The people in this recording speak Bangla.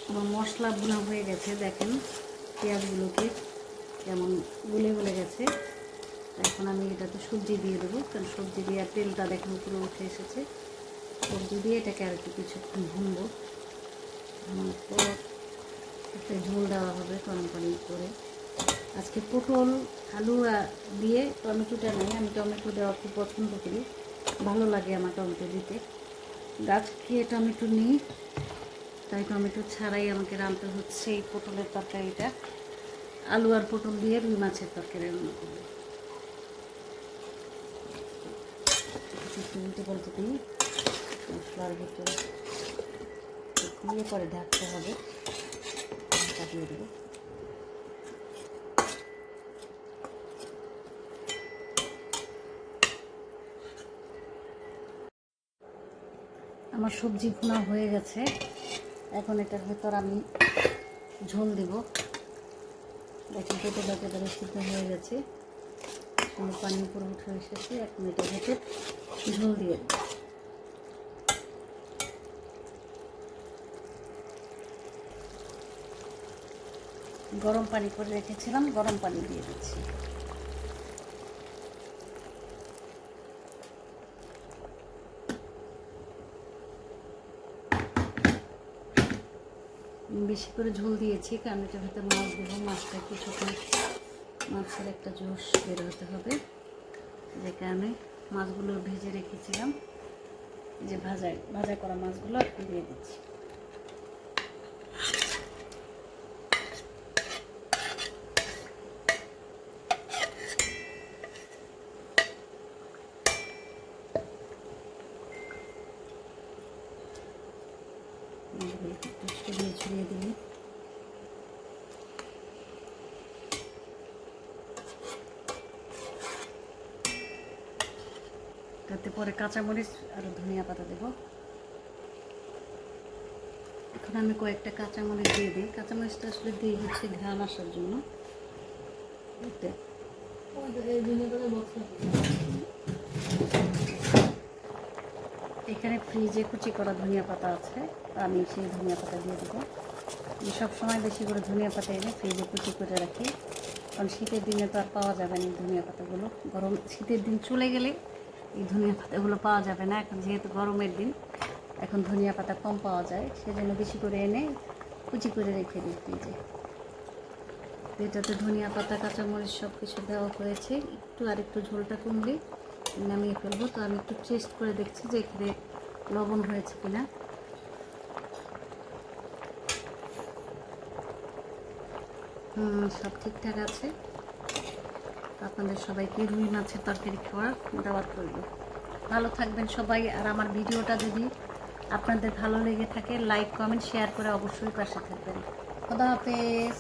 আমার মশলা ভুনা হয়ে গেছে, দেখেন পেঁয়াজগুলোকে কেমন গলে গলে গেছে। এখন আমি এটাতে সবজি দিয়ে দেবো, কারণ সবজি দিয়ে তেলটা দেখেন পুরো উঠে এসেছে। সবজি দিয়ে এটাকে আর একটু কিছুক্ষণ ভুনবো। পর একটা ঝোল দেওয়া হবে গরম পানি করে। আজকে পটল আলু দিয়ে টমেটোটা নেই, আমি টমেটো দেওয়া খুব পছন্দ করি, ভালো লাগে আমার টমেটো দিতে। গাছ খেয়ে টমেটো নিই, তাই টমেটো ছাড়াই আমাকে রাঁধতে হচ্ছে এই পটলের তরকারিটা। আলু আর পটল দিয়ে রুই মাছের তরকারি রান্না করবো। উল্টে পাল্টে দিই মশলার ভিতরে দিয়ে পরে ঢাকতে হবে, ঢাকা দিয়ে দেবো। আমার সবজি ভুনা হয়ে গেছে, এখন এটার ভেতর আমি ঝোল দেব। দেখেন কেটে ধরে সিদ্ধ হয়ে গেছে, পানি উপরে উঠে এসেছে। এখন এটার ভেতর ঝোল দিয়ে দেব। গরম পানি করে রেখেছিলাম, গরম পানি দিয়ে দিচ্ছি। বেশি করে ঝোল দিয়েছি কারণ এটার ভেতর মাছ দেবো, মাছটা কিছুক্ষণ মাছের একটা জুস বের হতে হবে, যে কারণে মাছগুলো ভেজে রেখেছিলাম, যে ভাজা করা মাছগুলো দিয়ে দিচ্ছি। ছড়িয়ে ছড়িয়ে দিই। তাতে পরে কাঁচামরিচ আর ধনিয়া পাতা দেব। এখন আমি কয়েকটা কাঁচামরিচ দিয়ে দিই, কাঁচামরিচটা আসলে দিই হচ্ছে ঘ্রাণ আসার জন্য। এখানে ফ্রিজে কুচি করা ধনিয়া পাতা আছে, আমি সেই ধনিয়া পাতা দিয়ে দেবো। আমি সবসময় বেশি করে ধনিয়া পাতা এনে ফ্রিজে কুচি করে রাখি, কারণ শীতের দিনে তো আর পাওয়া যাবে না এই ধনিয়া পাতাগুলো। শীতের দিন চলে গেলে এই ধনিয়া পাতাগুলো পাওয়া যাবে না। এখন যেহেতু গরমের দিন, এখন ধনিয়া পাতা কম পাওয়া যায়, সেজন্য বেশি করে এনে কুচি করে রেখে দিই ফ্রিজে। এটাতে ধনিয়া পাতা কাঁচামরিচ সব কিছু দেওয়া হয়েছে। আরেকটু ঝোলটা কমলে নামিয়ে ফেলবো। তো আমি একটু টেস্ট করে দেখছি যে এখানে লবণ হয়েছে কিনা। সব ঠিকঠাক আছে। আপনাদের সবাইকে রুই মাছের তরকারি খাওয়ার দাওয়াত করব। ভালো থাকবেন সবাই। আর আমার ভিডিওটা যদি আপনাদের ভালো লেগে থাকে, লাইক কমেন্ট শেয়ার করে অবশ্যই পাশে থাকবেন। খোদা হাফেজ।